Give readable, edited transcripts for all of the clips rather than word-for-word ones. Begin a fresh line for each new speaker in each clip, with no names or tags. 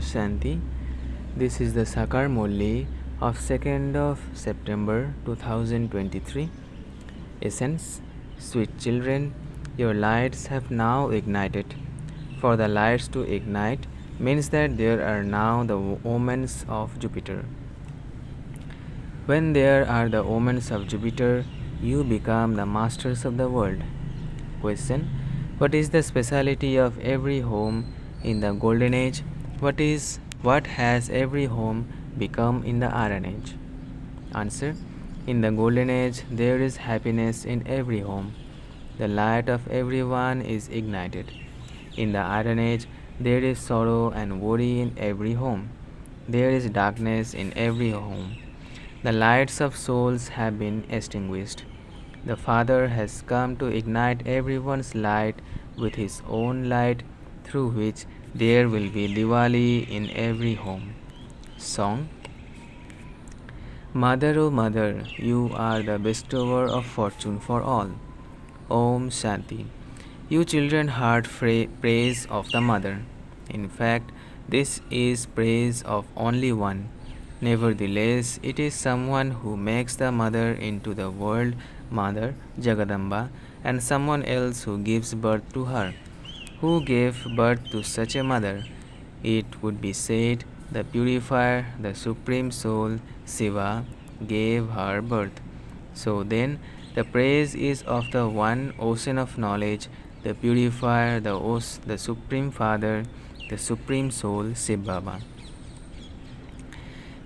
Shanti. This is the Sakar Murli of 2nd of September 2023. Essence, sweet children, your lights have now ignited. For the lights to ignite means that there are now the omens of Jupiter. When there are the omens of Jupiter, you become the masters of the world. Question: what is the speciality of every home in the Golden Age? What has every home become in the Iron Age? Answer: in the Golden Age, there is happiness in every home. The light of everyone is ignited. In the Iron Age, there is sorrow and worry in every home. There is darkness in every home. The lights of souls have been extinguished. The Father has come to ignite everyone's light with His own light, through which there will be Diwali in every home. Song. Mother, O Mother, you are the bestower of fortune for all. Om Shanti. You children heard praise of the mother. In fact, this is praise of only one. Nevertheless, it is someone who makes the mother into the world mother, Jagadamba, and someone else who gives birth to her. Who gave birth to such a mother? It would be said, the purifier, the supreme soul, Shiva, gave her birth. So then, the praise is of the one ocean of knowledge, the purifier, the supreme father, the supreme soul, Shiv Baba.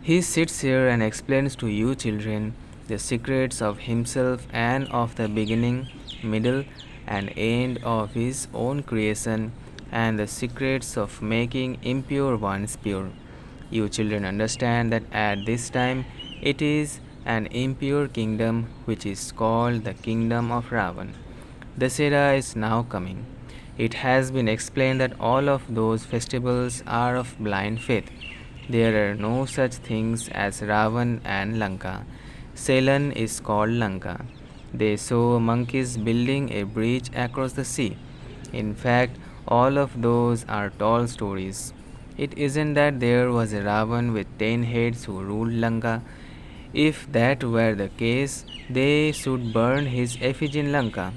He sits here and explains to you children the secrets of himself and of the beginning, middle, and end of his own creation, and the secrets of making impure ones pure. You children understand that at this time it is an impure kingdom which is called the kingdom of Ravan. Dasera is now coming. It has been explained that all of those festivals are of blind faith. There are no such things as Ravan and Lanka. Ceylon is called Lanka. They saw monkeys building a bridge across the sea. In fact, all of those are tall stories. It isn't that there was a Ravan with 10 heads who ruled Lanka. If that were the case, they should burn his effigy in Lanka.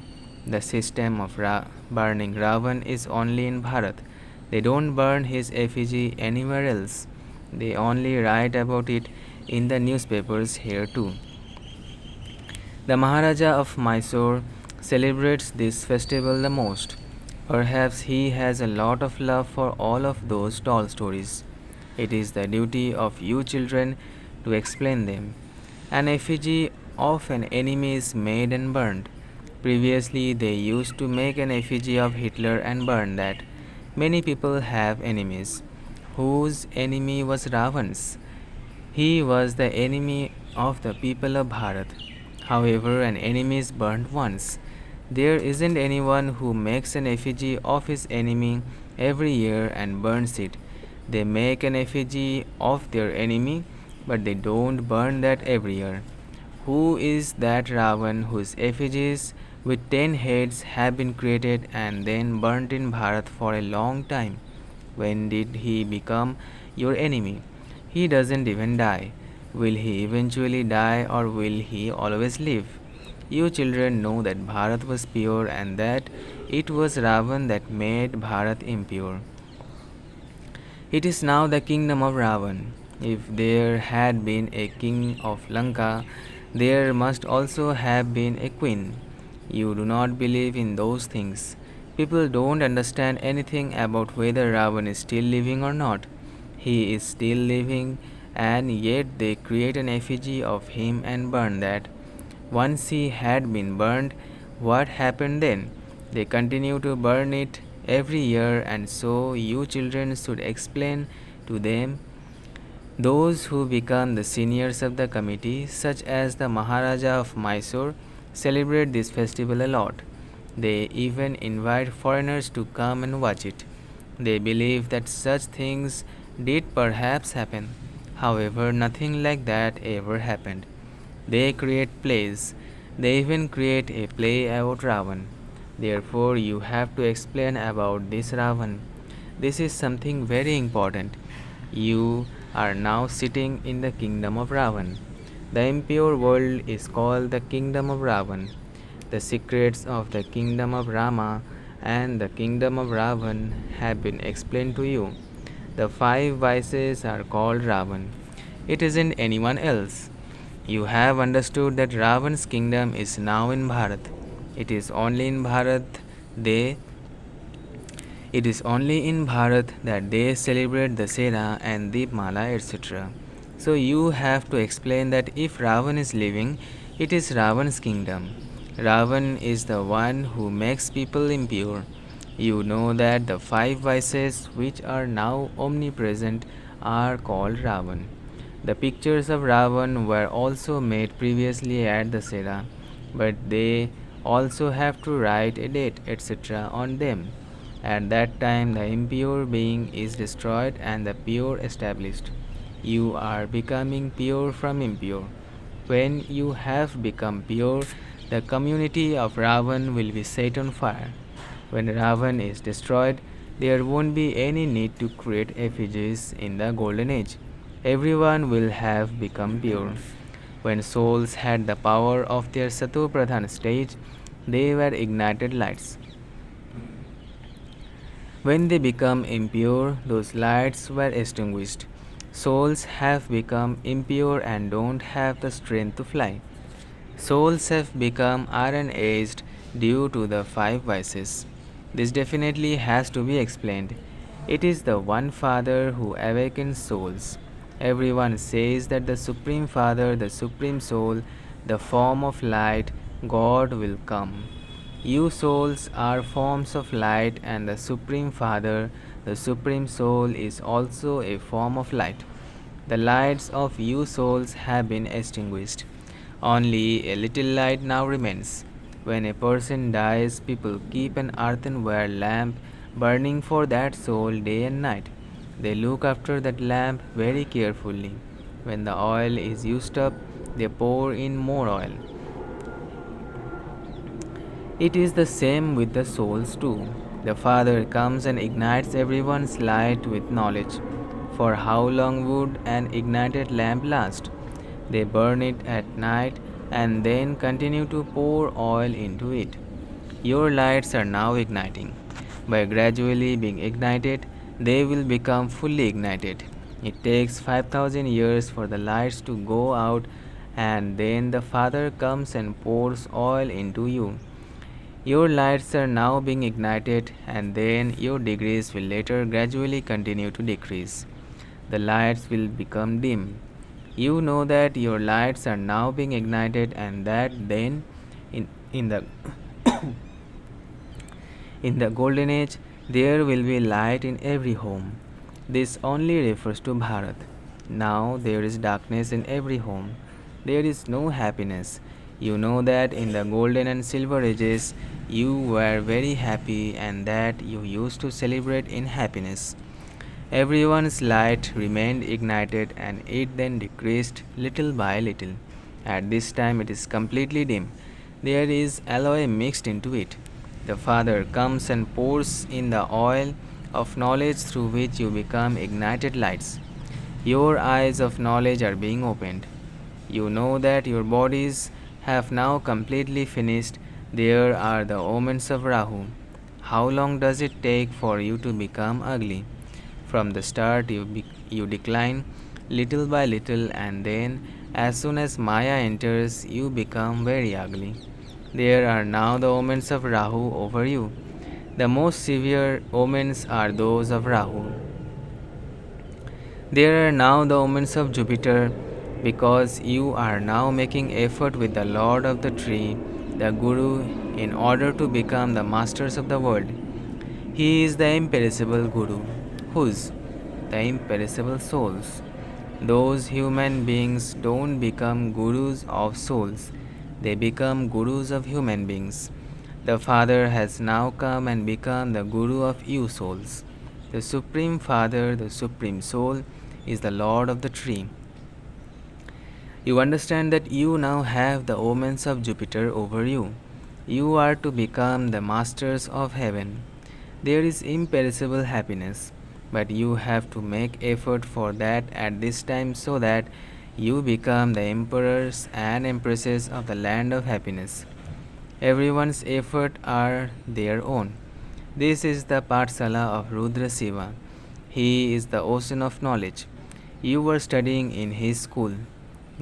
The system of burning Ravan is only in Bharat. They don't burn his effigy anywhere else. They only write about it in the newspapers here too. The Maharaja of Mysore celebrates this festival the most. Perhaps he has a lot of love for all of those tall stories. It is the duty of you children to explain them. An effigy of an enemy is made and burned. Previously, they used to make an effigy of Hitler and burn that. Many people have enemies. Whose enemy was Ravan's? He was the enemy of the people of Bharat. However, an enemy is burnt once. There isn't anyone who makes an effigy of his enemy every year and burns it. They make an effigy of their enemy, but they don't burn that every year. Who is that Ravan whose effigies with 10 heads have been created and then burnt in Bharat for a long time? When did he become your enemy? He doesn't even die. Will he eventually die or will he always live? You children know that Bharat was pure and that it was Ravan that made Bharat impure. It is now the kingdom of Ravan. If there had been a king of Lanka, there must also have been a queen. You do not believe in those things. People don't understand anything about whether Ravan is still living or not. He is still living, and yet they create an effigy of him and burn that. Once he had been burned, what happened then? They continue to burn it every year, and so you children should explain to them. Those who become the seniors of the committee, such as the Maharaja of Mysore, celebrate this festival a lot. They even invite foreigners to come and watch it. They believe that such things did perhaps happen. However, nothing like that ever happened. They create plays. They even create a play about Ravan. Therefore, you have to explain about this Ravan. This is something very important. You are now sitting in the kingdom of Ravan. The impure world is called the kingdom of Ravan. The secrets of the kingdom of Rama and the kingdom of Ravan have been explained to you. The five vices are called Ravan. It isn't anyone else. You have understood that Ravan's kingdom is now in Bharat. It is only in Bharat they it is only in Bharat that they celebrate Dasera and Deepmala, etc. So you have to explain that if Ravan is living, it is Ravan's kingdom. Ravan is the one who makes people impure. You know that the five vices which are now omnipresent are called Ravan. The pictures of Ravan were also made previously at Dasera, but they also have to write a date, etc. on them. At that time, the impure being is destroyed and the pure established. You are becoming pure from impure. When you have become pure, the community of Ravan will be set on fire. When Ravan is destroyed, there won't be any need to create effigies in the Golden Age. Everyone will have become pure. When souls had the power of their Sato Pradhan stage, they were ignited lights. When they become impure, those lights were extinguished. Souls have become impure and don't have the strength to fly. Souls have become iron aged due to the five vices. This definitely has to be explained. It is the one Father who awakens souls. Everyone says that the Supreme Father, the Supreme Soul, the form of light, God will come. You souls are forms of light, and the Supreme Father, the Supreme Soul, is also a form of light. The lights of you souls have been extinguished. Only a little light now remains. When a person dies, people keep an earthenware lamp burning for that soul day and night. They look after that lamp very carefully. When the oil is used up, they pour in more oil. It is the same with the souls too. The Father comes and ignites everyone's light with knowledge. For how long would an ignited lamp last? They burn it at night and then continue to pour oil into it. Your lights are now igniting. By gradually being ignited, they will become fully ignited. It takes 5000 years for the lights to go out, and then the Father comes and pours oil into you. Your lights are now being ignited, and then your degrees will later gradually continue to decrease. The lights will become dim. You know that your lights are now being ignited, and that then in the in the golden age there will be light in every home. This only refers to Bharat. Now there is darkness in every home. There is no happiness. You know that in the golden and silver ages you were very happy and that you used to celebrate in happiness. Everyone's light remained ignited and it then decreased little by little. At this time it is completely dim. There is alloy mixed into it. The Father comes and pours in the oil of knowledge through which you become ignited lights. Your eyes of knowledge are being opened. You know that your bodies have now completely finished. There are the omens of Rahu. How long does it take for you to become ugly? From the start, you decline little by little, and then, as soon as Maya enters, you become very ugly. There are now the omens of Rahu over you. The most severe omens are those of Rahu. There are now the omens of Jupiter, because you are now making effort with the Lord of the tree, the Guru, in order to become the masters of the world. He is the imperishable Guru. Whose? The imperishable souls. Those human beings don't become gurus of souls, they become gurus of human beings. The Father has now come and become the Guru of you souls. The Supreme Father, the Supreme Soul, is the Lord of the tree. You understand that you now have the omens of Jupiter over you. You are to become the masters of heaven. There is imperishable happiness. but you have to make effort for that at this time so that you become the emperors and empresses of the land of happiness. Everyone's effort are their own. This is the Pathsala of Rudra Siva. He is the ocean of knowledge. You were studying in his school.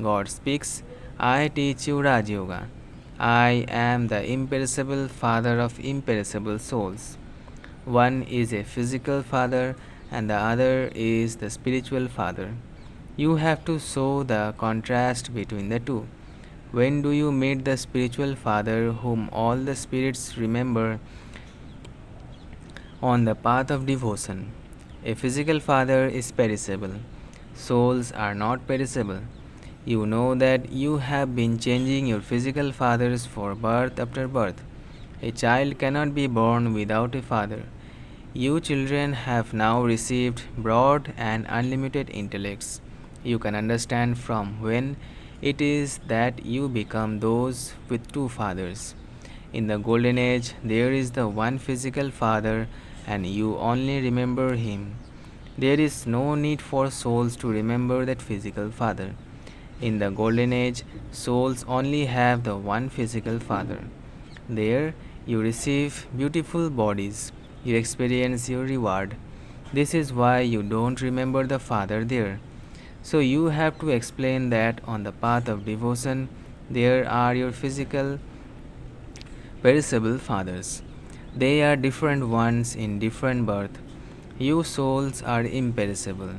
God speaks, I teach you Raj Yoga. I am the imperishable father of imperishable souls. One is a physical father and the other is the spiritual father. You have to show the contrast between the two. When do you meet the spiritual father whom all the spirits remember on the path of devotion? A physical father is perishable. Souls are not perishable. You know that you have been changing your physical fathers for birth after birth. A child cannot be born without a father. You children have now received broad and unlimited intellects. You can understand from when it is that you become those with two fathers. In the golden age, there is the one physical father, and you only remember him. There is no need for souls to remember that physical father. In the golden age, souls only have the one physical father. There, you receive beautiful bodies. You experience your reward. This is why you don't remember the father there. So you have to explain that on the path of devotion, there are your physical, perishable fathers. They are different ones in different birth. You souls are imperishable.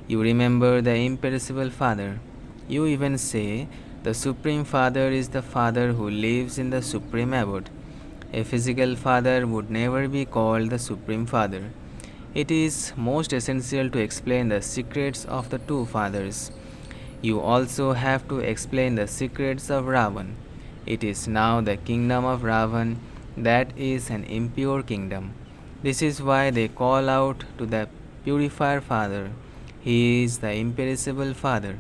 You remember the imperishable Father. You even say, the Supreme Father is the Father who lives in the Supreme Abode. A physical father would never be called the Supreme Father. It is most essential to explain the secrets of the two fathers. You also have to explain the secrets of Ravan. It is now the kingdom of Ravan that is an impure kingdom. This is why they call out to the purifier Father. He is the imperishable Father.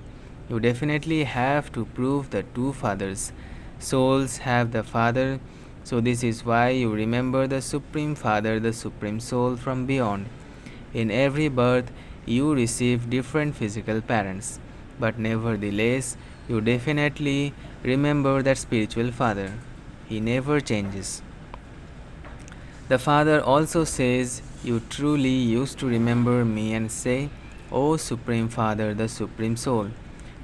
You definitely have to prove the two fathers. Souls have the Father, so this is why you remember the Supreme Father, the Supreme Soul from beyond. In every birth, you receive different physical parents, but nevertheless, you definitely remember that spiritual Father. He never changes. The Father also says, you truly used to remember me and say, O Supreme Father, the Supreme Soul.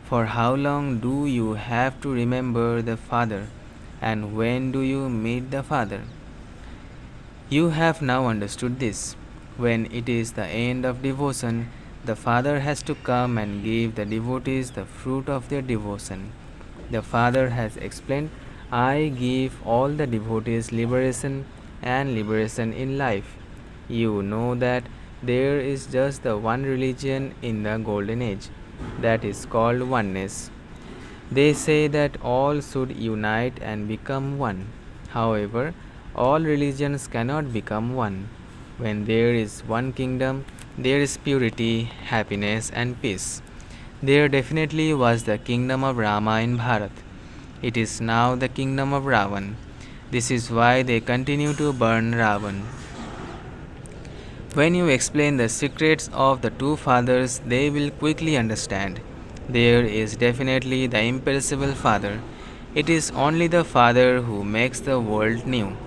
For how long do you have to remember the Father, and when do you meet the Father? You have now understood this. When it is the end of devotion, the Father has to come and give the devotees the fruit of their devotion. The Father has explained, I give all the devotees liberation and liberation in life. You know that there is just the one religion in the golden age, that is called oneness. They say that all should unite and become one. However, all religions cannot become one. When there is one kingdom, there is purity, happiness, and peace. There definitely was the kingdom of Rama in Bharat. It is now the kingdom of Ravan. This is why they continue to burn Ravan. When you explain the secrets of the two fathers, they will quickly understand. There is definitely the imperishable Father. It is only the Father who makes the world new.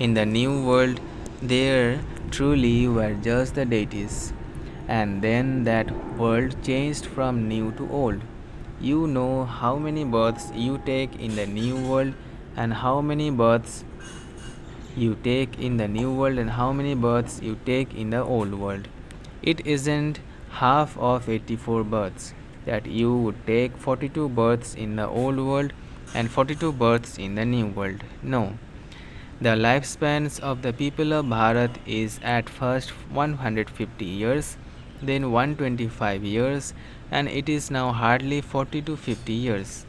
In the new world, there truly were just the deities. And then that world changed from new to old. You know how many births you take in the new world and how many births you take in the new world and how many births you take in the old world. It isn't half of 84 births that you would take 42 births in the old world and 42 births in the new world. No. The lifespans of the people of Bharat is at first 150 years, then 125 years, and it is now hardly 40 to 50 years.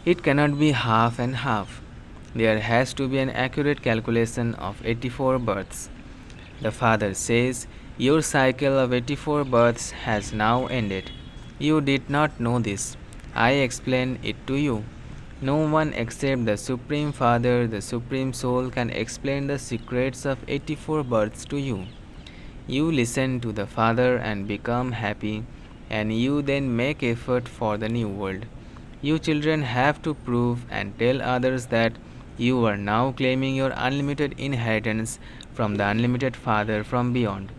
It cannot be half and half. There has to be an accurate calculation of 84 births. The Father says, your cycle of 84 births has now ended. You did not know this. I explain it to you. No one except the Supreme Father, the Supreme Soul, can explain the secrets of 84 births to you. You listen to the Father and become happy, and you then make effort for the new world. You children have to prove and tell others that you are now claiming your unlimited inheritance from the unlimited Father from beyond.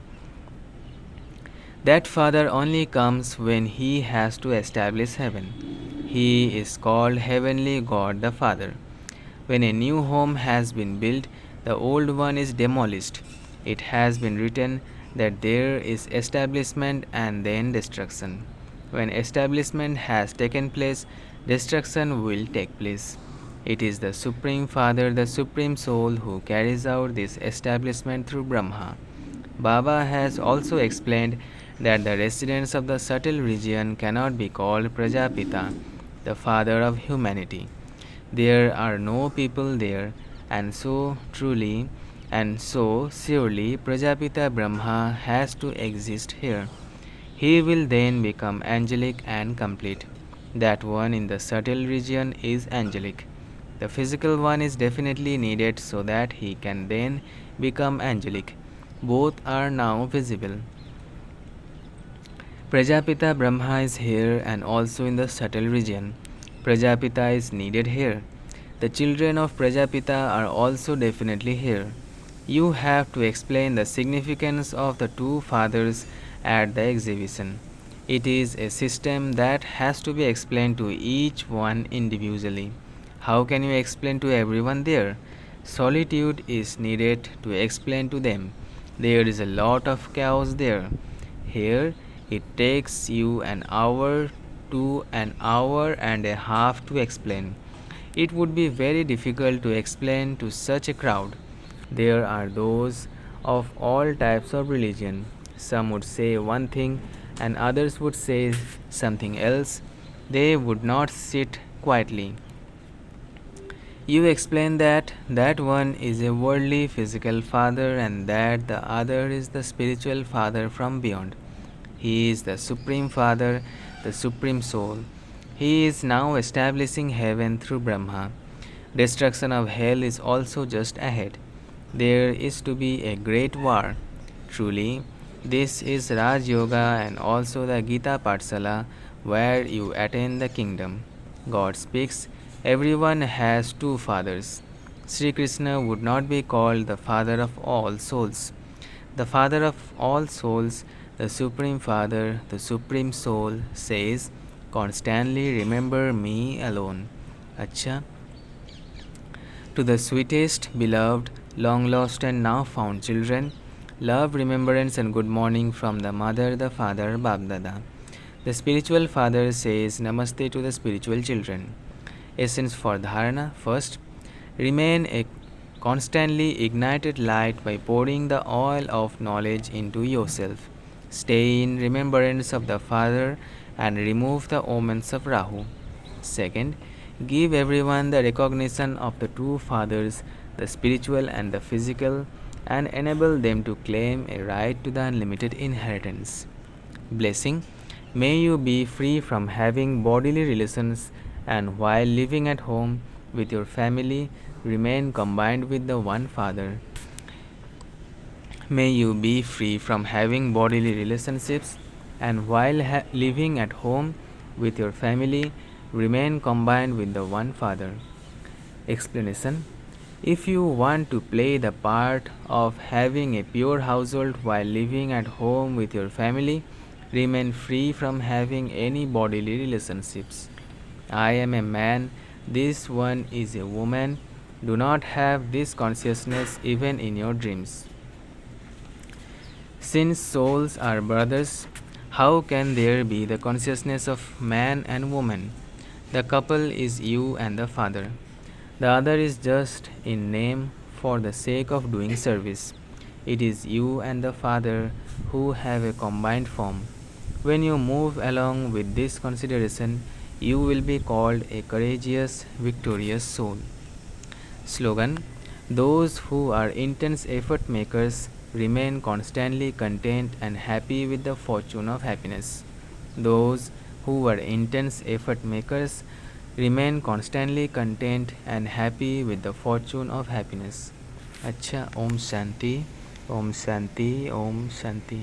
That Father only comes when he has to establish heaven. He is called Heavenly God the Father. When a new home has been built, the old one is demolished. It has been written that there is establishment and then destruction. When establishment has taken place, destruction will take place. It is the Supreme Father, the Supreme Soul, who carries out this establishment through Brahma. Baba has also explained that the residents of the subtle region cannot be called Prajapita, the father of humanity. There are no people there, and so truly and so surely Prajapita Brahma has to exist here. He will then become angelic and complete. That one in the subtle region is angelic. The physical one is definitely needed so that he can then become angelic. Both are now visible. Prajapita Brahma is here and also in the subtle region. Prajapita is needed here. The children of Prajapita are also definitely here. You have to explain the significance of the two fathers at the exhibition. It is a system that has to be explained to each one individually. How can you explain to everyone there? Solitude is needed to explain to them. There is a lot of chaos there. Here, it takes you an hour to an hour and a half to explain. It would be very difficult to explain to such a crowd. There are those of all types of religion. Some would say one thing and others would say something else. They would not sit quietly. You explain that that one is a worldly physical father and that the other is the spiritual father from beyond. He is the Supreme Father, the Supreme Soul. He is now establishing heaven through Brahma. Destruction of hell is also just ahead. There is to be a great war. Truly, this is Raj Yoga and also the Gita Patsala where you attain the kingdom. God speaks, everyone has two fathers. Sri Krishna would not be called the father of all souls. The father of all souls, the Supreme Father, the Supreme Soul, says, constantly remember me alone. Achcha. To the sweetest, beloved, long lost, and now found children, love, remembrance, and good morning from the mother, the father, BapDada. The spiritual father says namaste to the spiritual children. Essence for dharana. First, remain a constantly ignited light by pouring the oil of knowledge into yourself. Stay in remembrance of the Father and remove the omens of Rahu. Second, give everyone the recognition of the two fathers, the spiritual and the physical, and enable them to claim a right to the unlimited inheritance. Blessing. May you be free from having bodily relations and while living at home with your family remain combined with the one Father. May you be free from having bodily relationships and while living at home with your family remain combined with the one Father. Explanation. If you want to play the part of having a pure household while living at home with your family, remain free from having any bodily relationships. I am a man, this one is a woman. Do not have this consciousness even in your dreams. Since souls are brothers, how can there be the consciousness of man and woman? The couple is you and the Father. The other is just in name for the sake of doing service. It is you and the Father who have a combined form. When you move along with this consideration, you will be called a courageous, victorious soul. Slogan. Those who are intense effort makers remain constantly content and happy with the fortune of happiness. Those who are intense effort makers Remain constantly content and happy with the fortune of happiness. Achcha, Om Shanti, Om Shanti, Om Shanti.